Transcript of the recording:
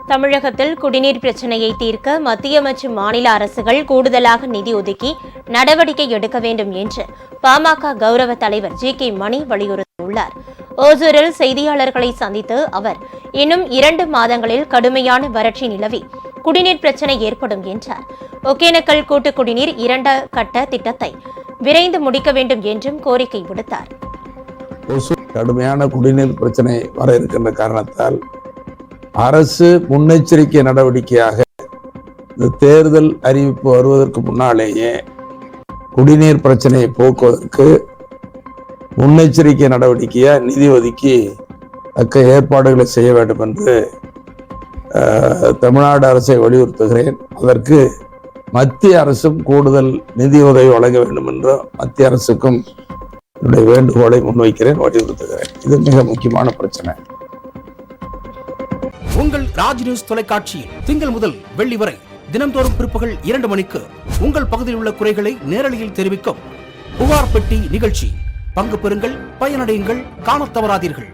தமிழகத்தில் குடிநீர் பிரச்சினையை தீர்க்க மத்திய மற்றும் மாநில அரசுகள் கூடுதலாக நிதி ஒதுக்கி நடவடிக்கை எடுக்க வேண்டும் என்று பாமக கௌரவ தலைவர் ஜி.கே. மணி வலியுறுத்தியுள்ளார். ஓசூரில் செய்தியாளர்களை சந்தித்து அவர் இன்னும் 2 மாதங்களில் கடுமையான வறட்சி நிலவி குடிநீர் பிரச்சினை ஏற்படும் என்றார். ஒகேனக்கல் கூட்டு குடிநீர் 2 கட்ட திட்டத்தை விரைந்து முடிக்க வேண்டும் என்றும் கோரிக்கை விடுத்தார். கடுமையான குடிநீர் பிரச்சனை வர இருக்கின்ற காரணத்தால் அரசு முன்னெச்சரிக்கை நடவடிக்கையாக இந்த தேர்தல் அறிவிப்பு வருவதற்கு முன்னாலேயே குடிநீர் பிரச்சனையை போக்குவதற்கு முன்னெச்சரிக்கை நடவடிக்கையாக நிதி ஒதுக்கி தக்க ஏற்பாடுகளை செய்ய வேண்டும் என்று தமிழ்நாடு அரசை வலியுறுத்துகிறேன். அதற்கு மத்திய அரசும் கூடுதல் நிதி உதவி வழங்க வேண்டும் என்று மத்திய அரசுக்கும் என்னுடைய வேண்டுகோளை முன்வைக்கிறேன், வலியுறுத்துகிறேன். இது மிக முக்கியமான பிரச்சனை. உங்கள் ராஜ் நியூஸ் தொலைக்காட்சியில் திங்கள் முதல் வெள்ளி வரை தினந்தோறும் பிற்பகல் 2 மணிக்கு உங்கள் பகுதியில் உள்ள குறைகளை நேரலையில் தெரிவிக்கும் புகார் பெட்டி நிகழ்ச்சி. பங்கு பெறுங்கள், பயனடையுங்கள், காணத் தவறாதீர்கள்.